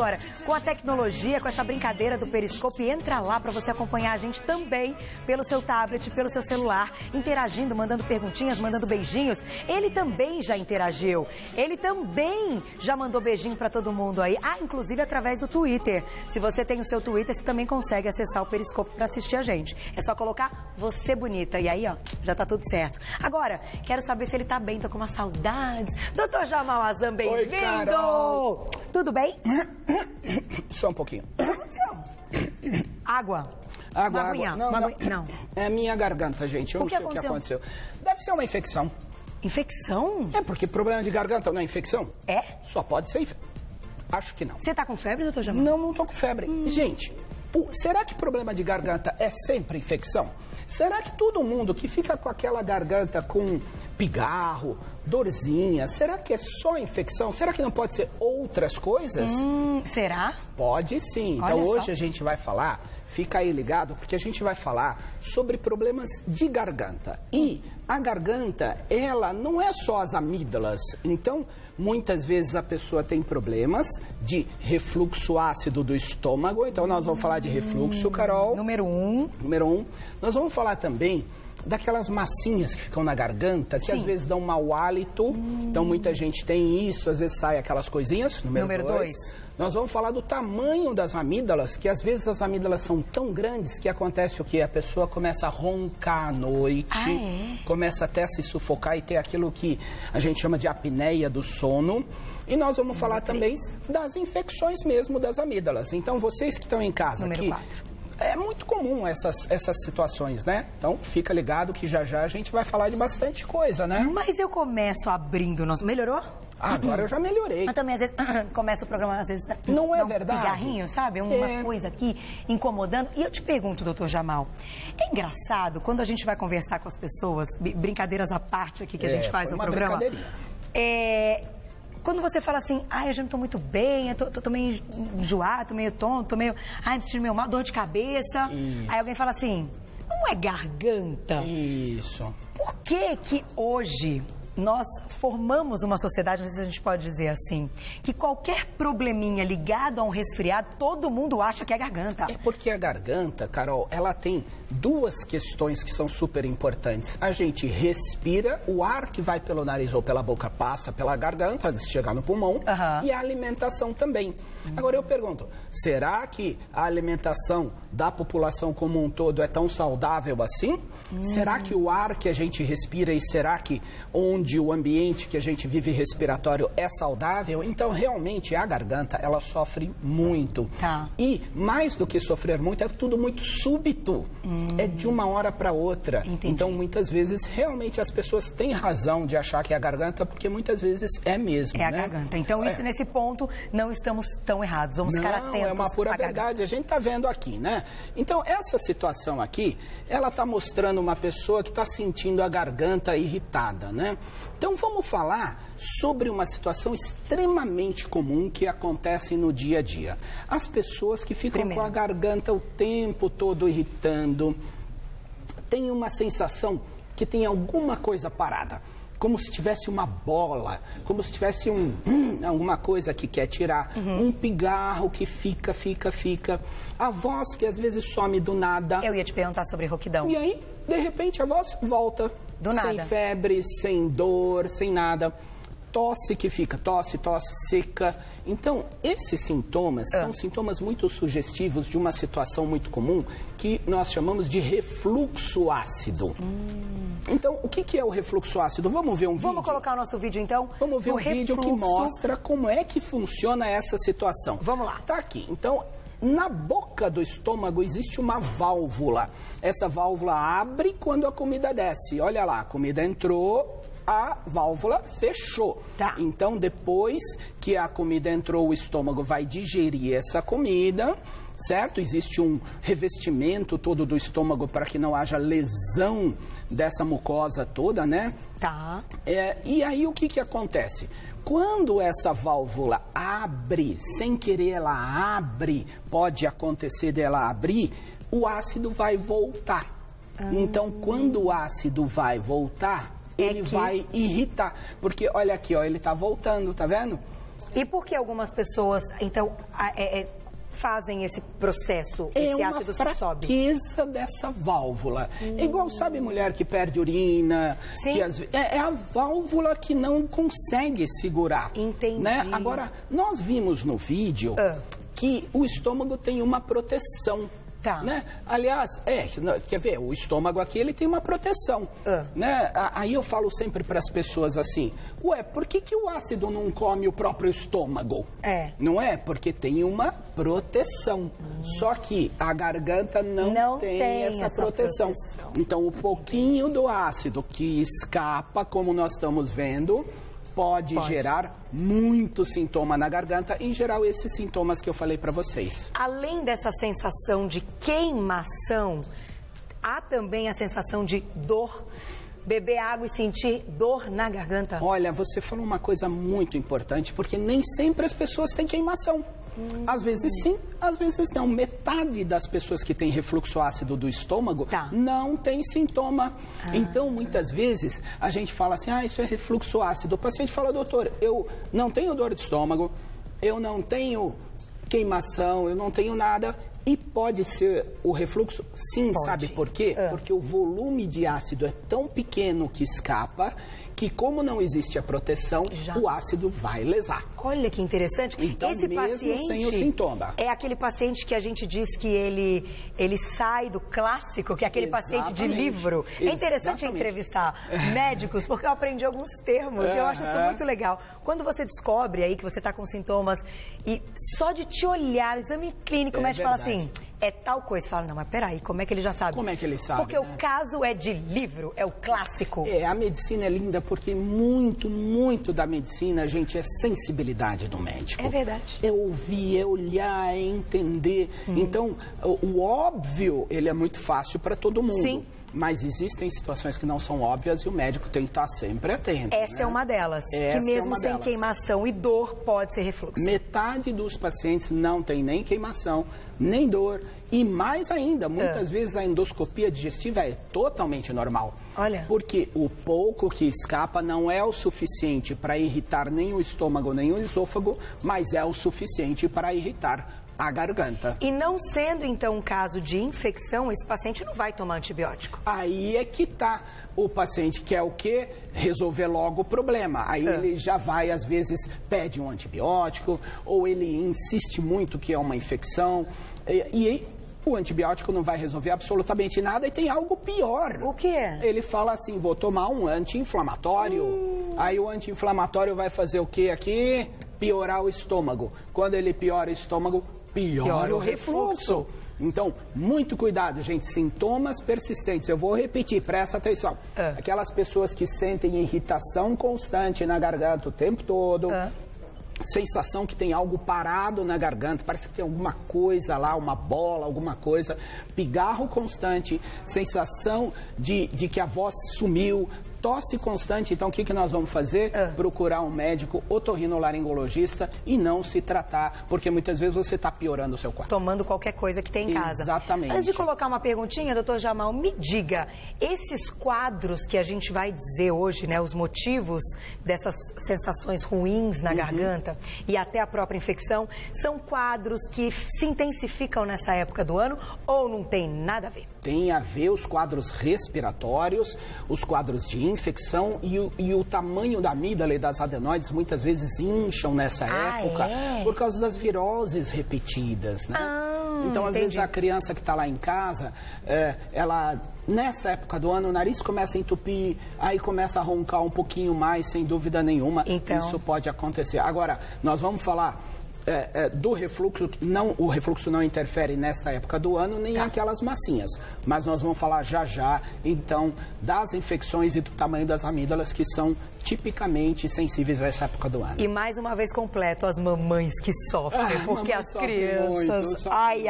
Agora, com a tecnologia, com essa brincadeira do Periscope, entra lá para você acompanhar a gente também pelo seu tablet, pelo seu celular, interagindo, mandando perguntinhas, mandando beijinhos. Ele também já interagiu, ele também já mandou beijinho para todo mundo aí. Ah, inclusive através do Twitter. Se você tem o seu Twitter, você também consegue acessar o Periscope para assistir a gente. É só colocar Você Bonita e aí, ó, já tá tudo certo. Agora, quero saber se ele tá bem, tô com umas saudades. Doutor Jamal Azam, bem-vindo! Tudo bem? Só um pouquinho. O que aconteceu? Água. Água. Não. É a minha garganta, gente. Eu não sei o que aconteceu. Deve ser uma infecção. Infecção? É, porque problema de garganta não é infecção? É? Só pode ser infecção. Acho que não. Você tá com febre, doutor Jamal? Não tô com febre. Gente, será que problema de garganta é sempre infecção? Será que todo mundo que fica com aquela garganta com pigarro, dorzinha, será que é só infecção? Será que não pode ser outras coisas? Será? Pode sim. Olha Então só. hoje a gente vai falar, fica aí ligado, porque a gente vai falar sobre problemas de garganta. E a garganta, ela não é só as amígdalas. Então, muitas vezes a pessoa tem problemas de refluxo ácido do estômago. Então, nós vamos falar de refluxo, Carol. Número 1. Número 1. Nós vamos falar também daquelas massinhas que ficam na garganta, que Sim. às vezes dão mau hálito. Então, muita gente tem isso, às vezes sai aquelas coisinhas. Número 2. Nós vamos falar do tamanho das amígdalas, que às vezes as amígdalas são tão grandes que acontece o quê? A pessoa começa a roncar à noite, começa até a se sufocar e ter aquilo que a gente chama de apneia do sono. E nós vamos falar também das infecções mesmo das amígdalas. Então, vocês que estão em casa Número aqui... 4. É muito comum essas situações, né? Então, fica ligado que já a gente vai falar de bastante coisa, né? Mas eu começo abrindo o nosso... Melhorou? Agora eu já melhorei. Mas também, às vezes, começa o programa, às vezes... Não é dá um verdade? Pigarrinho, sabe? Uma coisa aqui incomodando. E eu te pergunto, doutor Jamal, é engraçado quando a gente vai conversar com as pessoas, brincadeiras à parte aqui que a gente faz no programa. Quando você fala assim, eu já não tô muito bem, eu tô meio enjoado, tô meio tonto, tô meio... me sentindo meio mal, dor de cabeça. Isso. Aí alguém fala assim, não é garganta? Isso. Por que hoje nós formamos uma sociedade, não sei se a gente pode dizer assim, que qualquer probleminha ligado a um resfriado, todo mundo acha que é garganta? É porque a garganta, Carol, ela tem duas questões que são super importantes. A gente respira, o ar que vai pelo nariz ou pela boca passa pela garganta antes de chegar no pulmão, e a alimentação também. Agora eu pergunto, será que a alimentação da população como um todo é tão saudável assim? Será que o ar que a gente respira e será que onde o ambiente que a gente vive respiratório é saudável? Então, realmente, a garganta, ela sofre muito. E, mais do que sofrer muito, é tudo muito súbito. É de uma hora para outra. Entendi. Então, muitas vezes, realmente, as pessoas têm razão de achar que é a garganta, porque muitas vezes é mesmo, É a né? garganta. Então, isso, nesse ponto, não estamos tão errados. Vamos ficar atentos. Não, é uma pura verdade. A gente está vendo aqui, né? Então, essa situação aqui, ela está mostrando uma pessoa que está sentindo a garganta irritada, né? Então, vamos falar sobre uma situação extremamente comum que acontece no dia a dia. As pessoas que ficam com a garganta o tempo todo irritando, têm uma sensação que tem alguma coisa parada, como se tivesse uma bola, como se tivesse alguma coisa que quer tirar, um pigarro que fica, a voz que às vezes some do nada. Eu ia te perguntar sobre rouquidão. E aí, de repente, a voz volta. Do nada. Sem febre, sem dor, sem nada. Tosse que fica, tosse seca. Então, esses sintomas são sintomas muito sugestivos de uma situação muito comum que nós chamamos de refluxo ácido. Então, o que é o refluxo ácido? Vamos ver um vídeo? Vamos colocar o nosso vídeo, então? Vamos ver um vídeo que mostra como é que funciona essa situação. Vamos lá. Tá aqui. Então, na boca do estômago existe uma válvula. Essa válvula abre quando a comida desce. Olha lá, a comida entrou, a válvula fechou. Tá. Então, depois que a comida entrou, o estômago vai digerir essa comida, certo? Existe um revestimento todo do estômago para que não haja lesão dessa mucosa toda, né? Tá. E aí, o que acontece? Quando essa válvula abre, sem querer ela abre, pode acontecer dela abrir, o ácido vai voltar. Então, quando o ácido vai voltar, ele vai irritar. Porque, olha aqui, ó, ele está voltando, tá vendo? E por que algumas pessoas, então, fazem esse processo, esse ácido sobe? É uma fraqueza dessa válvula. É igual, sabe, mulher que perde urina? Sim. Que é a válvula que não consegue segurar. Entendi. Né? Agora, nós vimos no vídeo que o estômago tem uma proteção. Tá. Né? Aliás, quer ver, o estômago aqui, ele tem uma proteção. Né? Aí eu falo sempre para as pessoas assim, ué, por que o ácido não come o próprio estômago? Não é? Porque tem uma proteção. Só que a garganta não tem essa proteção. Então, o pouquinho do ácido que escapa, como nós estamos vendo, pode gerar muito sintoma na garganta, em geral esses sintomas que eu falei para vocês. Além dessa sensação de queimação, há também a sensação de dor? Beber água e sentir dor na garganta? Olha, você falou uma coisa muito importante, porque nem sempre as pessoas têm queimação. Às vezes sim, às vezes não. Metade das pessoas que têm refluxo ácido do estômago não tem sintoma. Então, muitas vezes, a gente fala assim, isso é refluxo ácido. O paciente fala, doutor, eu não tenho dor de estômago, eu não tenho queimação, eu não tenho nada. E pode ser o refluxo? Sim, sabe por quê? Porque o volume de ácido é tão pequeno que escapa, que como não existe a proteção, o ácido vai lesar. Olha que interessante. Então, esse mesmo paciente sem o sintoma. É aquele paciente que a gente diz que ele sai do clássico, que é aquele paciente de livro. É interessante entrevistar médicos, porque eu aprendi alguns termos e eu acho isso muito legal. Quando você descobre aí que você está com sintomas e só de te olhar, o exame clínico, o médico fala assim, é tal coisa. Você fala, não, mas peraí, como é que ele já sabe? Como é que ele sabe? Porque o caso é de livro, é o clássico. A medicina é linda porque muito da medicina, gente, é sensibilidade do médico. É verdade. É ouvir, é olhar, é entender. Então, o óbvio, ele é muito fácil para todo mundo. Sim. Mas existem situações que não são óbvias e o médico tem que estar sempre atento. Essa é uma delas, que mesmo sem queimação e dor pode ser refluxo. Metade dos pacientes não tem nem queimação, nem dor. E mais ainda, muitas vezes a endoscopia digestiva é totalmente normal. Olha. Porque o pouco que escapa não é o suficiente para irritar nem o estômago nem o esôfago, mas é o suficiente para irritar a garganta. E não sendo, então, um caso de infecção, esse paciente não vai tomar antibiótico? Aí é que tá. O paciente quer o quê? Resolver logo o problema. Aí ele já vai, às vezes, pede um antibiótico, ou ele insiste muito que é uma infecção. E o antibiótico não vai resolver absolutamente nada e tem algo pior. O quê? Ele fala assim, vou tomar um anti-inflamatório. Aí o anti-inflamatório vai fazer o quê aqui? Piorar o estômago. Quando ele piora o estômago, piora o refluxo. Então, muito cuidado, gente. Sintomas persistentes. Eu vou repetir, presta atenção. Aquelas pessoas que sentem irritação constante na garganta o tempo todo, sensação que tem algo parado na garganta, parece que tem alguma coisa lá, uma bola, alguma coisa, pigarro constante, sensação de que a voz sumiu, tosse constante. Então, o que nós vamos fazer? Procurar um médico otorrinolaringologista e não se tratar, porque muitas vezes você está piorando o seu quadro. Tomando qualquer coisa que tem em casa. Exatamente. Antes de colocar uma perguntinha, doutor Jamal, me diga, esses quadros que a gente vai dizer hoje, né, os motivos dessas sensações ruins na garganta e até a própria infecção, são quadros que se intensificam nessa época do ano ou não tem nada a ver? Tem a ver os quadros respiratórios, os quadros de infecção e o tamanho da amígdala e das adenoides muitas vezes incham nessa época por causa das viroses repetidas, né? Então, às vezes, a criança que está lá em casa, ela, nessa época do ano, o nariz começa a entupir, aí começa a roncar um pouquinho mais, sem dúvida nenhuma. Então, isso pode acontecer. Agora, nós vamos falar do refluxo. O refluxo não interfere nessa época do ano, nem aquelas massinhas. Mas nós vamos falar já, então, das infecções e do tamanho das amígdalas, que são tipicamente sensíveis a essa época do ano. E mais uma vez completo, as mamães que sofrem, porque as crianças... Ai,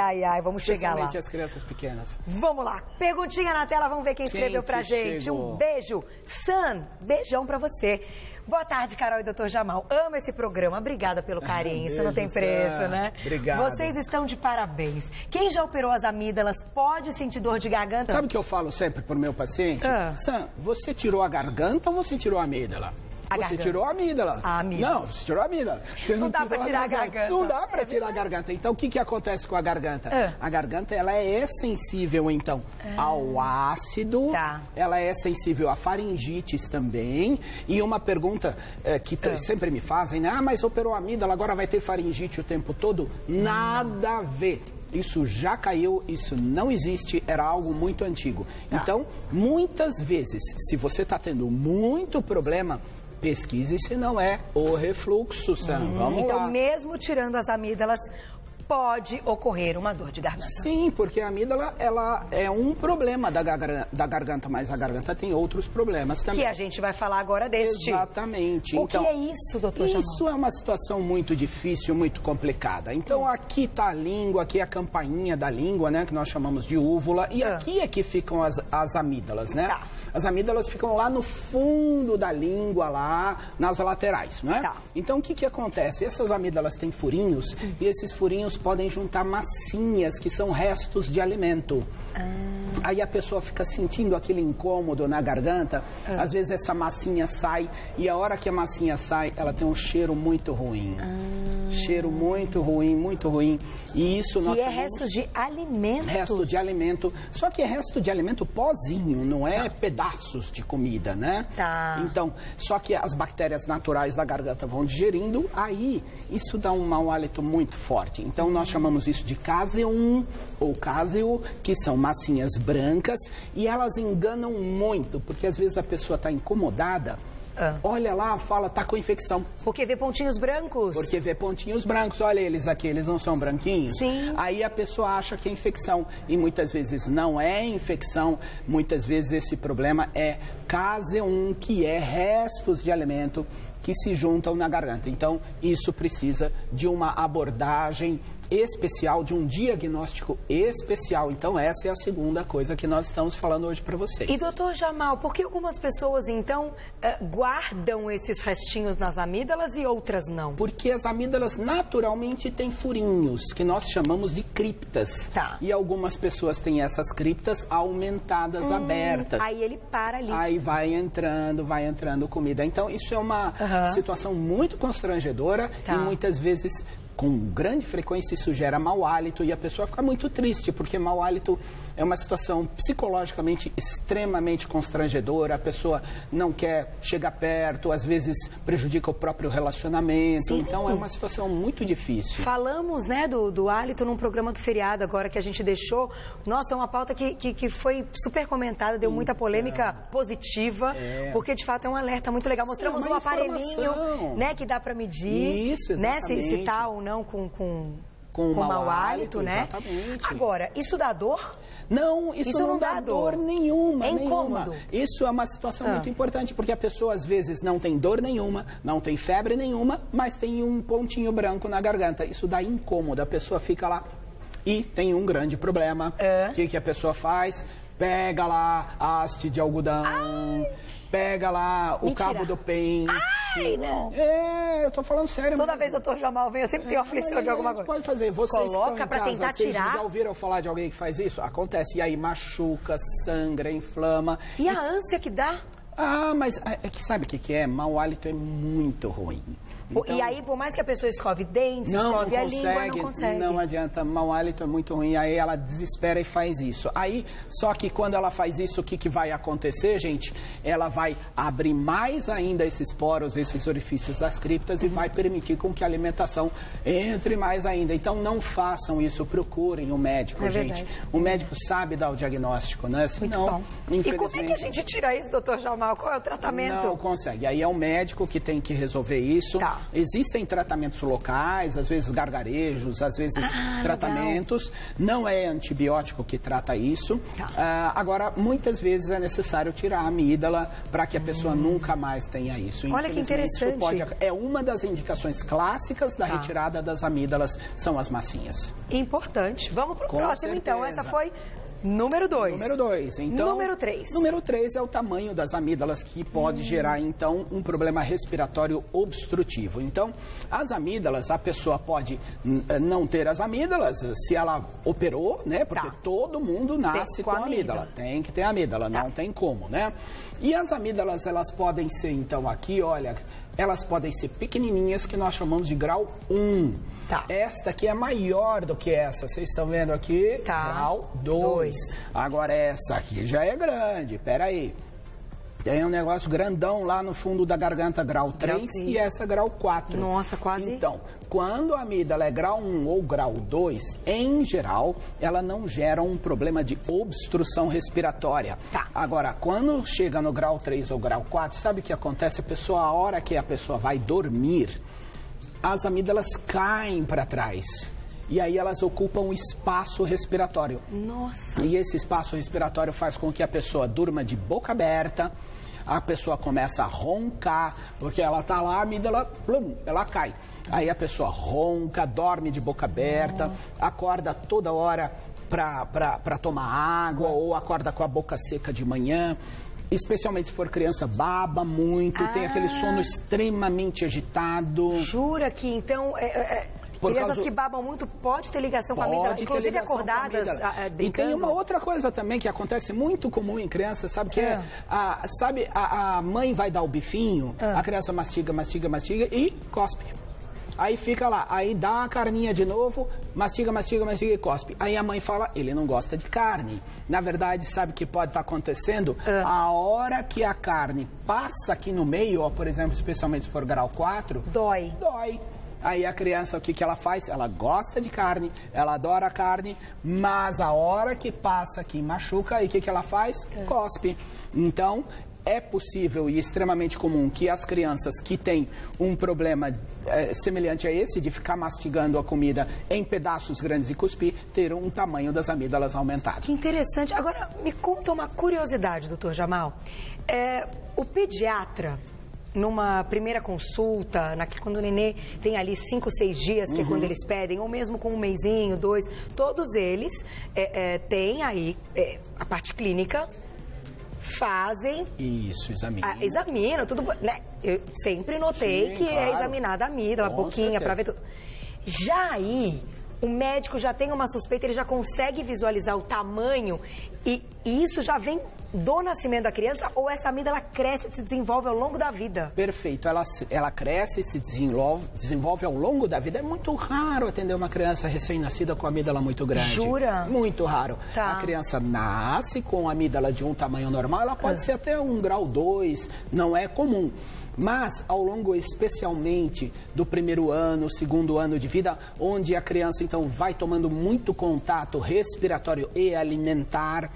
vamos chegar lá. Especialmente as crianças pequenas. Vamos lá. Perguntinha na tela, vamos ver quem escreveu pra gente. Um beijo. Sam, beijão pra você. Boa tarde, Carol e Dr. Jamal. Amo esse programa. Obrigada pelo carinho. Isso não tem preço, né? Obrigado. Vocês estão de parabéns. Quem já operou as amígdalas pode sentir dor de garganta? Sabe o que eu falo sempre pro meu paciente? Sam, você tirou a garganta ou você tirou a amígdala? Você tirou a amígdala. Não, você tirou a amígdala. Você não dá para tirar a garganta. Não dá para tirar a garganta. Então, o que acontece com a garganta? A garganta, ela é sensível, então, ao ácido. Ela é sensível a faringites também. E uma pergunta que sempre me fazem, né? Mas operou a amígdala, agora vai ter faringite o tempo todo? Nada a ver. Isso já caiu, isso não existe, era algo muito antigo. Então, muitas vezes, se você está tendo muito problema, pesquise se não é o refluxo, Sam. Vamos lá. Então, mesmo tirando as amígdalas, pode ocorrer uma dor de garganta. Sim, porque a amígdala, ela é um problema da garganta, mas a garganta tem outros problemas também. Que a gente vai falar agora deste. Exatamente. O que é isso, doutor Jamal? Isso é uma situação muito difícil, muito complicada. Então, aqui está a língua, aqui é a campainha da língua, né, que nós chamamos de úvula, e aqui é que ficam as amígdalas, né? As amígdalas ficam lá no fundo da língua, lá nas laterais, não é? Então, o que acontece? Essas amígdalas têm furinhos, e esses furinhos podem juntar massinhas, que são restos de alimento. Aí a pessoa fica sentindo aquele incômodo na garganta. Às vezes essa massinha sai, e a hora que a massinha sai, ela tem um cheiro muito ruim. Cheiro muito ruim, muito ruim. E isso nós chamamos... restos de alimento. Resto de alimento. Só que é resto de alimento pozinho, não é pedaços de comida, né? Então, só que as bactérias naturais da garganta vão digerindo, aí isso dá um mau hálito muito forte. Então, nós chamamos isso de caseum ou caseo, que são massinhas brancas, e elas enganam muito, porque às vezes a pessoa está incomodada, olha lá, fala, tá com infecção. Porque vê pontinhos brancos. Porque vê pontinhos brancos, olha eles aqui, eles não são branquinhos? Sim. Aí a pessoa acha que é infecção, e muitas vezes não é infecção, muitas vezes esse problema é caseum, que é restos de alimento que se juntam na garganta. Então, isso precisa de uma abordagem especial, de um diagnóstico especial. Então, essa é a segunda coisa que nós estamos falando hoje para vocês. E, doutor Jamal, por que algumas pessoas, então, guardam esses restinhos nas amígdalas e outras não? Porque as amígdalas naturalmente têm furinhos, que nós chamamos de criptas. E algumas pessoas têm essas criptas aumentadas, abertas. Aí ele para ali. Aí vai entrando comida. Então, isso é uma situação muito constrangedora e muitas vezes, com grande frequência, isso gera mau hálito e a pessoa fica muito triste, porque mau hálito é uma situação psicologicamente extremamente constrangedora, a pessoa não quer chegar perto, às vezes prejudica o próprio relacionamento, então é uma situação muito difícil. Falamos, né, do hálito num programa do feriado agora que a gente deixou. Nossa, é uma pauta que foi super comentada, deu muita polêmica positiva, porque de fato é um alerta muito legal. Mostramos um aparelhinho, né, que dá para medir, né, se tá ou não com mau hálito, né? Exatamente. Agora, isso dá dor? Não, isso não dá dor nenhuma. É incômodo. Nenhuma. Isso é uma situação muito importante, porque a pessoa às vezes não tem dor nenhuma, não tem febre nenhuma, mas tem um pontinho branco na garganta. Isso dá incômodo, a pessoa fica lá e tem um grande problema. O que a pessoa faz? Pega lá a haste de algodão, pega lá o cabo do pente. Ai, não. Eu tô falando sério. Toda vez o doutor Jamal vem, eu sempre tenho aflição de alguma coisa. Pode fazer. Vocês coloca pra tentar tirar. Vocês já ouviram falar de alguém que faz isso? Acontece. E aí machuca, sangra, inflama. E a ânsia que dá? Mas é que sabe o que é? Mau hálito é muito ruim. Então, e aí, por mais que a pessoa escove dentes, escove a língua, não consegue. Não adianta, mau hálito é muito ruim, aí ela desespera e faz isso. Aí, só que quando ela faz isso, o que vai acontecer, gente? Ela vai abrir mais ainda esses poros, esses orifícios das criptas e vai permitir com que a alimentação entre mais ainda. Então, não façam isso, procurem um médico, gente. Verdade. O médico sabe dar o diagnóstico, né? Senão, muito bom. E como é que a gente tira isso, doutor Jamal? Qual é o tratamento? Não consegue. Aí é o médico que tem que resolver isso. Existem tratamentos locais, às vezes gargarejos, às vezes tratamentos. Legal. Não é antibiótico que trata isso. Agora, muitas vezes é necessário tirar a amígdala para que a pessoa nunca mais tenha isso. Olha que interessante. É uma das indicações clássicas da retirada das amígdalas, são as massinhas. Importante. Vamos para o próximo, então. Essa foi Número 2. Número 2. Então, número 3. Número 3 é o tamanho das amígdalas, que pode gerar, então, um problema respiratório obstrutivo. Então, as amígdalas, a pessoa pode não ter as amígdalas se ela operou, né? Porque todo mundo nasce com a amígdala. Tem que ter amígdala, não tem como, né? E as amígdalas, elas podem ser, então, aqui, olha, elas podem ser pequenininhas, que nós chamamos de grau 1. Esta aqui é maior do que essa. Vocês estão vendo aqui? Grau 2. Agora essa aqui já é grande. Pera aí. Tem um negócio grandão lá no fundo da garganta, grau 3, e essa grau 4. Nossa, quase. Então, quando a amígdala é grau 1 ou grau 2, em geral, ela não gera um problema de obstrução respiratória. Agora, quando chega no grau 3 ou grau 4, sabe o que acontece? A hora que a pessoa vai dormir, as amígdalas caem para trás. E aí elas ocupam o espaço respiratório. Nossa! E esse espaço respiratório faz com que a pessoa durma de boca aberta, a pessoa começa a roncar, porque ela tá lá, a amígdala, plum, ela cai. Aí a pessoa ronca, dorme de boca aberta, acorda toda hora para tomar água, ou acorda com a boca seca de manhã. Especialmente se for criança, baba muito, tem aquele sono extremamente agitado. Jura que, então... Crianças que babam muito pode ter ligação com a amígdala, inclusive acordadas brincando. E tem uma outra coisa também que acontece muito comum em crianças, sabe que a mãe vai dar o bifinho, a criança mastiga e cospe. Aí fica lá, aí dá a carninha de novo, mastiga e cospe. Aí a mãe fala, ele não gosta de carne. Na verdade, sabe o que pode estar acontecendo? A hora que a carne passa aqui no meio, ó, por exemplo, especialmente se for grau 4... Dói. Aí a criança, o que ela faz? Ela gosta de carne, ela adora carne, mas a hora que passa aqui machuca, e o que ela faz? Cospe. Então, é possível e extremamente comum que as crianças que têm um problema semelhante a esse, de ficar mastigando a comida em pedaços grandes e cuspir, terão um tamanho das amígdalas aumentado. Que interessante. Agora, me conta uma curiosidade, doutor Jamal. O pediatra, numa primeira consulta, quando o nenê tem ali 5, 6 dias, que é quando eles pedem, ou mesmo com 1 mêsinho, 2, todos eles têm aí a parte clínica, fazem... Isso, examinam. Examinam, tudo, né? Eu sempre notei que é examinada a amígdala, a boquinha, para ver tudo. Já aí, o médico já tem uma suspeita, ele já consegue visualizar o tamanho, e isso já vem do nascimento da criança, ou essa amígdala cresce e se desenvolve ao longo da vida? Perfeito, ela cresce e se desenvolve ao longo da vida. É muito raro atender uma criança recém-nascida com a amígdala muito grande. Jura? Muito raro. A criança nasce com a amígdala de um tamanho normal, ela pode ser até um grau 2, não é comum. Mas, ao longo especialmente do primeiro ano, segundo ano de vida, onde a criança, então, vai tomando muito contato respiratório e alimentar,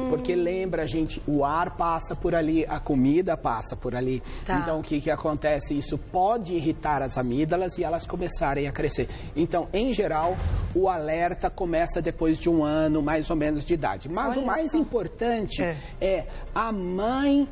porque lembra, gente, o ar passa por ali, a comida passa por ali. Então, o que acontece? Isso pode irritar as amígdalas e elas começarem a crescer. Então, em geral, o alerta começa depois de 1 ano, mais ou menos, de idade. Mas o mais importante é a mãe...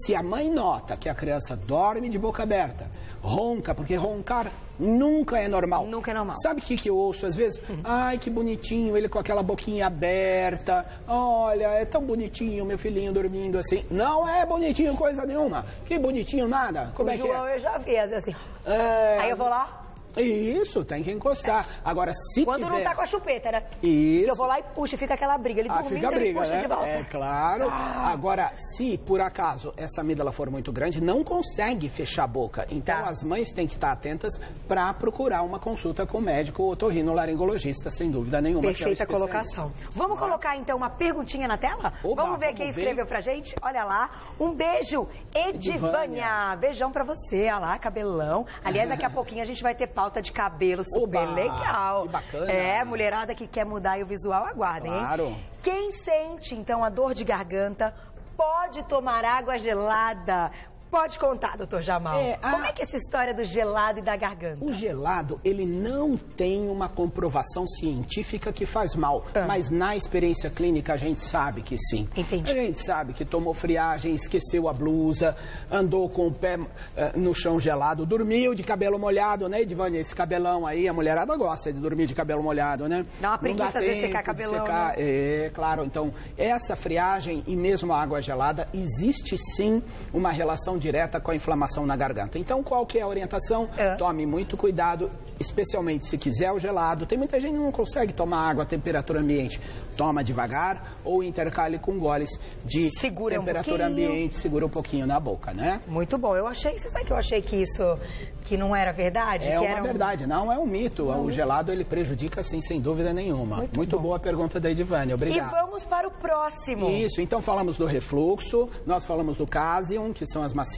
se a mãe nota que a criança dorme de boca aberta, ronca, porque roncar nunca é normal. Nunca é normal. Sabe o que eu ouço às vezes? Ai, que bonitinho, ele com aquela boquinha aberta. Olha, é tão bonitinho meu filhinho dormindo assim. Não é bonitinho coisa nenhuma. Que bonitinho nada. Como é que é? João, eu já vi, às vezes assim. Aí eu vou lá. Isso, tem que encostar. Agora, se quando não tá com a chupeta, né? Isso. Que eu vou lá e puxo, fica aquela briga. Ele dormindo, fica a briga, ele puxa né? de volta. É claro. Agora, se por acaso essa amígdala for muito grande, não consegue fechar a boca. Então, as mães têm que estar atentas para procurar uma consulta com o médico otorrinolaringologista, sem dúvida nenhuma. Perfeita colocação. Vamos colocar, então, uma perguntinha na tela? Vamos ver quem escreveu pra gente? Olha lá. Um beijo, Edivânia. Beijão pra você. Olha lá, cabelão. Aliás, daqui a pouquinho a gente vai ter pauta de cabelo super legal. Que bacana. Mulherada que quer mudar aí o visual, aguardem, hein? Quem sente, então, a dor de garganta, pode tomar água gelada. Pode contar, doutor Jamal. Como é que é essa história do gelado e da garganta? O gelado, ele não tem uma comprovação científica que faz mal, mas na experiência clínica a gente sabe que sim. Entendi. A gente sabe que tomou friagem, esqueceu a blusa, andou com o pé no chão gelado, dormiu de cabelo molhado, né, Edivânia? Esse cabelão aí, a mulherada gosta de dormir de cabelo molhado, né? Dá uma preguiça às vezes secar cabelão, né? Claro. Então, essa friagem e mesmo a água gelada, existe sim uma relação direta com a inflamação na garganta. Então, qual que é a orientação? Tome muito cuidado, especialmente se quiser o gelado. Tem muita gente que não consegue tomar água a temperatura ambiente. Toma devagar ou intercale com goles de temperatura ambiente, segura um pouquinho na boca, né? Muito bom. Você sabe que eu achei que isso que não era verdade? É uma verdade, não é um mito. O gelado, ele prejudica, sim, sem dúvida nenhuma. Muito boa a pergunta da Edivânia, obrigado. E vamos para o próximo. Isso, então falamos do refluxo, nós falamos do cásium, que são as massinhas,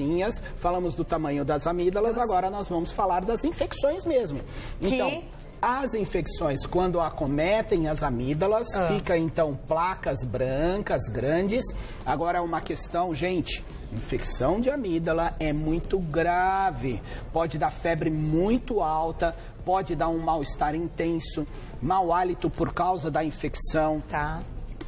falamos do tamanho das amígdalas, agora nós vamos falar das infecções mesmo. Então, as infecções, quando acometem as amígdalas, fica então placas brancas grandes. Agora uma questão, gente, infecção de amígdala é muito grave, pode dar febre muito alta, pode dar um mal-estar intenso, mau hálito por causa da infecção.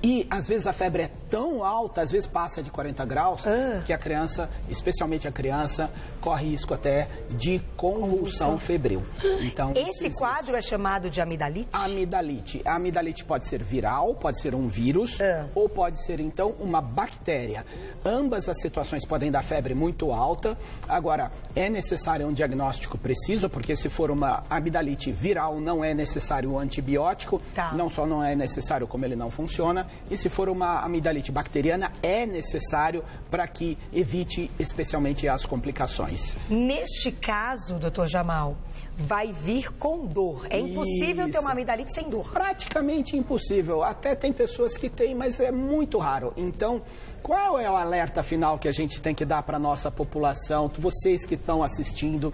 E, às vezes, a febre é tão alta, às vezes passa de 40 graus, que a criança, especialmente a criança, corre risco até de convulsão febril. Então, esse quadro é chamado de amidalite? Amidalite. A amidalite pode ser viral, pode ser um vírus, ou pode ser, então, uma bactéria. Ambas as situações podem dar febre muito alta. Agora, é necessário um diagnóstico preciso, porque se for uma amidalite viral, não é necessário o antibiótico. Não só não é necessário, como ele não funciona. E se for uma amidalite bacteriana, é necessário para que evite especialmente as complicações. Neste caso, doutor Jamal, vai vir com dor. É impossível ter uma amidalite sem dor. Praticamente impossível. Até tem pessoas que têm, mas é muito raro. Então, qual é o alerta final que a gente tem que dar para a nossa população? Vocês que estão assistindo,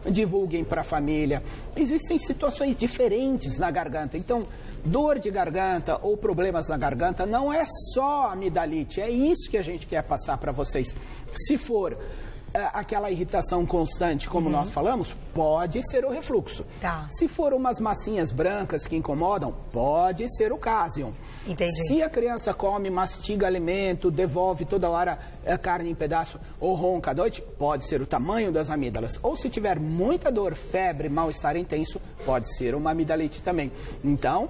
divulguem para a família. Existem situações diferentes na garganta. Então, dor de garganta ou problemas na garganta não é só amidalite. É isso que a gente quer passar para vocês. Se for aquela irritação constante, como nós falamos, pode ser o refluxo. Se for umas massinhas brancas que incomodam, pode ser o cásium. Entendi. Se a criança come, mastiga alimento, devolve toda hora a carne em pedaço ou ronca à noite, pode ser o tamanho das amígdalas. Ou se tiver muita dor, febre, mal-estar intenso, pode ser uma amidalite também. Então,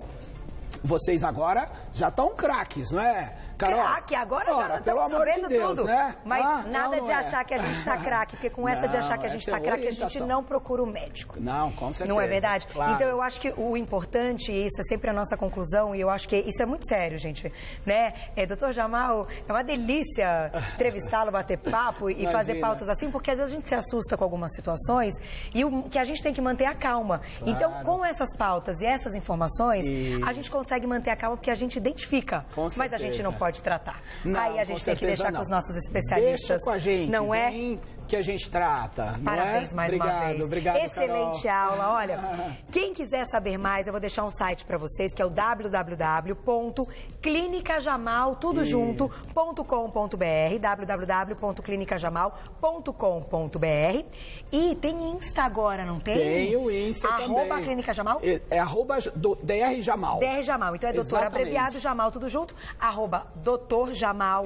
vocês agora já estão craques, não é, Carol? Craque, agora já estamos sabendo de tudo. Né? Mas nada de achar que a gente está craque, porque com essa de achar que a gente está craque, a gente não procura o médico. Não, com certeza. Não é verdade? Claro. Então, eu acho que o importante, e isso é sempre a nossa conclusão, e eu acho que isso é muito sério, gente, né? Doutor Jamal, é uma delícia entrevistá-lo, bater papo e fazer pautas assim, porque às vezes a gente se assusta com algumas situações e que a gente tem que manter a calma. Claro. Então, com essas pautas e essas informações, a gente consegue manter a calma porque a gente identifica, mas a gente não pode tratar. Não, aí a gente tem que deixar com os nossos especialistas. Deixa com a gente, não é? Que a gente trata. Parabéns mais uma vez. Obrigado, excelente Carol. aula. Olha, quem quiser saber mais, eu vou deixar um site para vocês, que é o www.clinicajamal.com.br, www.clinicajamal.com.br. E tem Insta agora, não tem? Tem o Insta também. Clínica Jamal? É arroba DR Jamal. DR Jamal. Então é doutor abreviado, Jamal, tudo junto. Doutor Jamal,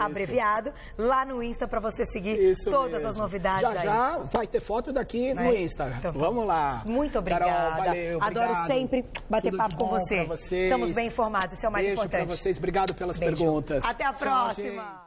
abreviado. Lá no Insta para você seguir todas as novidades. Já vai ter foto daqui no Insta. Então, vamos lá. Muito obrigada. Carol, valeu, adoro sempre bater papo com você. Estamos bem informados, isso é o mais importante. Beijo para vocês, obrigado pelas perguntas. Até a próxima.